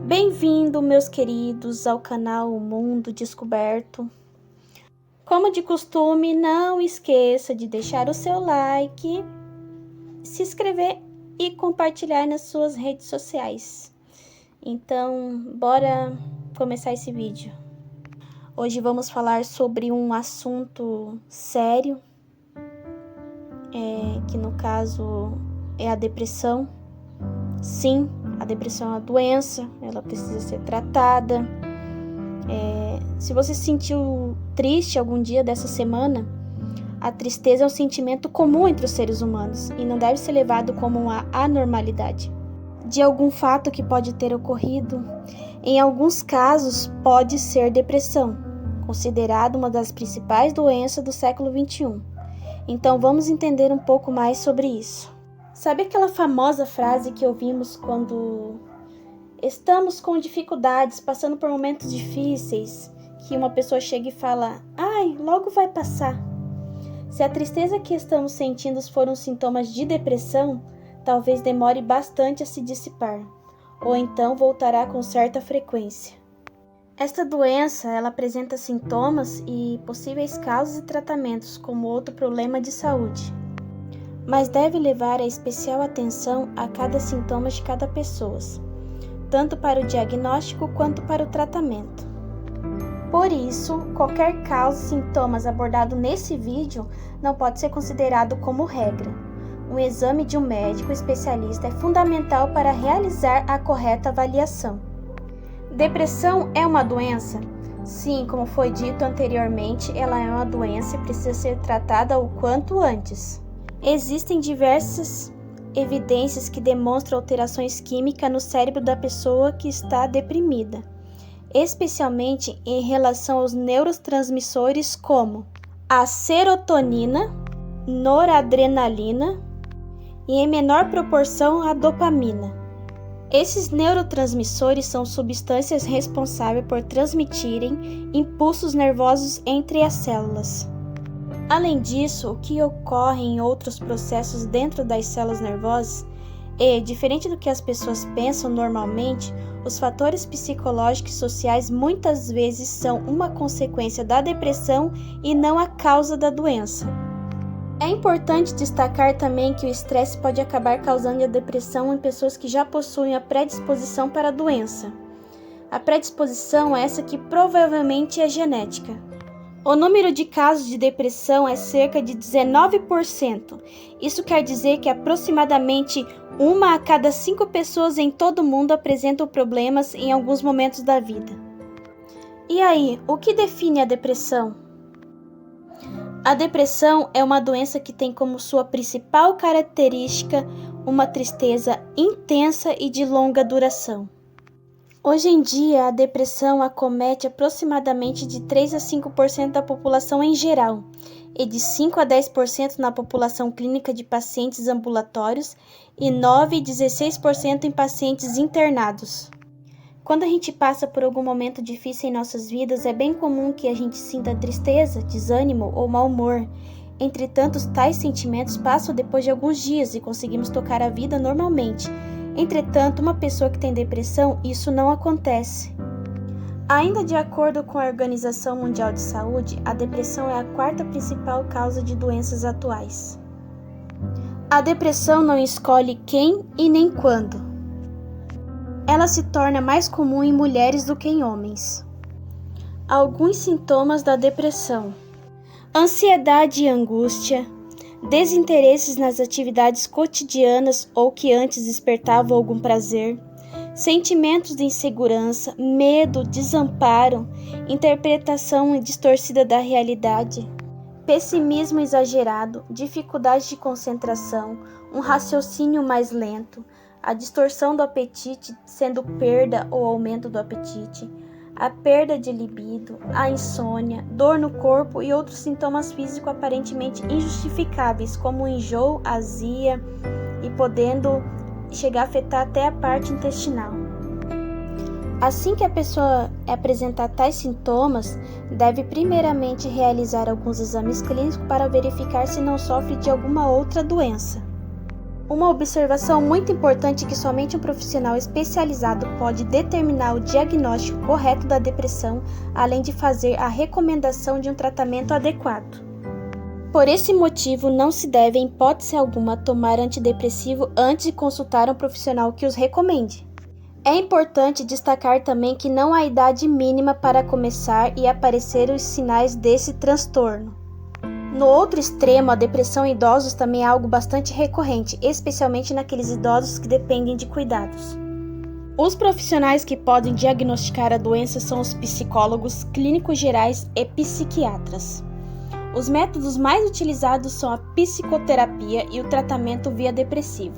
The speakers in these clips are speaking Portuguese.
Bem-vindo, meus queridos, ao canal O Mundo Descoberto. Como de costume, não esqueça de deixar o seu like, se inscrever e compartilhar nas suas redes sociais. Então, bora começar esse vídeo. Hoje vamos falar sobre um assunto sério, que no caso é a depressão. Sim, a depressão é uma doença, ela precisa ser tratada. Se você se sentiu triste algum dia dessa semana, a tristeza é um sentimento comum entre os seres humanos e não deve ser levado como uma anormalidade de algum fato que pode ter ocorrido. Em alguns casos, pode ser depressão, considerada uma das principais doenças do século XXI. Então, vamos entender um pouco mais sobre isso. Sabe aquela famosa frase que ouvimos quando estamos com dificuldades, passando por momentos difíceis, que uma pessoa chega e fala: "Ai, logo vai passar"? Se a tristeza que estamos sentindo foram sintomas de depressão, talvez demore bastante a se dissipar, ou então voltará com certa frequência. Esta doença, ela apresenta sintomas e possíveis causas e tratamentos como outro problema de saúde, mas deve levar a especial atenção a cada sintoma de cada pessoa, tanto para o diagnóstico quanto para o tratamento. Por isso, qualquer causa e sintomas abordado nesse vídeo não pode ser considerado como regra. Um exame de um médico especialista é fundamental para realizar a correta avaliação. Depressão é uma doença? Sim, como foi dito anteriormente, ela é uma doença e precisa ser tratada o quanto antes. Existem diversas evidências que demonstram alterações químicas no cérebro da pessoa que está deprimida, especialmente em relação aos neurotransmissores como a serotonina, noradrenalina e, em menor proporção, a dopamina. Esses neurotransmissores são substâncias responsáveis por transmitirem impulsos nervosos entre as células. Além disso, o que ocorre em outros processos dentro das células nervosas é, diferente do que as pessoas pensam normalmente, os fatores psicológicos e sociais muitas vezes são uma consequência da depressão e não a causa da doença. É importante destacar também que o estresse pode acabar causando a depressão em pessoas que já possuem a predisposição para a doença. A predisposição é essa que provavelmente é genética. O número de casos de depressão é cerca de 19%. Isso quer dizer que aproximadamente 1 a cada 5 pessoas em todo o mundo apresentam problemas em alguns momentos da vida. E aí, o que define a depressão? A depressão é uma doença que tem como sua principal característica uma tristeza intensa e de longa duração. Hoje em dia, a depressão acomete aproximadamente de 3 a 5% da população em geral e de 5 a 10% na população clínica de pacientes ambulatórios e 9 a 16% em pacientes internados. Quando a gente passa por algum momento difícil em nossas vidas, é bem comum que a gente sinta tristeza, desânimo ou mau humor. Entretanto, tais sentimentos passam depois de alguns dias e conseguimos tocar a vida normalmente. Entretanto, uma pessoa que tem depressão, isso não acontece. Ainda de acordo com a Organização Mundial de Saúde, a depressão é a 4ª principal causa de doenças atuais. A depressão não escolhe quem e nem quando. Ela se torna mais comum em mulheres do que em homens. Alguns sintomas da depressão: ansiedade e angústia, desinteresses nas atividades cotidianas ou que antes despertavam algum prazer, sentimentos de insegurança, medo, desamparo, interpretação distorcida da realidade, pessimismo exagerado, dificuldade de concentração, um raciocínio mais lento, a distorção do apetite, sendo perda ou aumento do apetite, a perda de libido, a insônia, dor no corpo e outros sintomas físicos aparentemente injustificáveis, como enjoo, azia e podendo chegar a afetar até a parte intestinal. Assim que a pessoa apresentar tais sintomas, deve primeiramente realizar alguns exames clínicos para verificar se não sofre de alguma outra doença. Uma observação muito importante é que somente um profissional especializado pode determinar o diagnóstico correto da depressão, além de fazer a recomendação de um tratamento adequado. Por esse motivo, não se deve, em hipótese alguma, tomar antidepressivo antes de consultar um profissional que os recomende. É importante destacar também que não há idade mínima para começar e aparecer os sinais desse transtorno. No outro extremo, a depressão em idosos também é algo bastante recorrente, especialmente naqueles idosos que dependem de cuidados. Os profissionais que podem diagnosticar a doença são os psicólogos, clínicos gerais e psiquiatras. Os métodos mais utilizados são a psicoterapia e o tratamento via depressivo.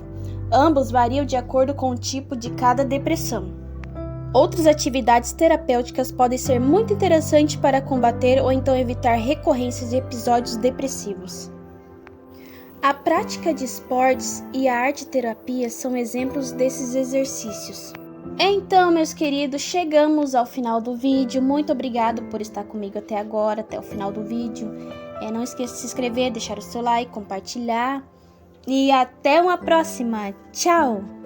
Ambos variam de acordo com o tipo de cada depressão. Outras atividades terapêuticas podem ser muito interessantes para combater ou então evitar recorrências de episódios depressivos. A prática de esportes e a arte-terapia são exemplos desses exercícios. Então, meus queridos, chegamos ao final do vídeo. Muito obrigado por estar comigo até agora, até o final do vídeo. Não esqueça de se inscrever, deixar o seu like, compartilhar. E até uma próxima. Tchau!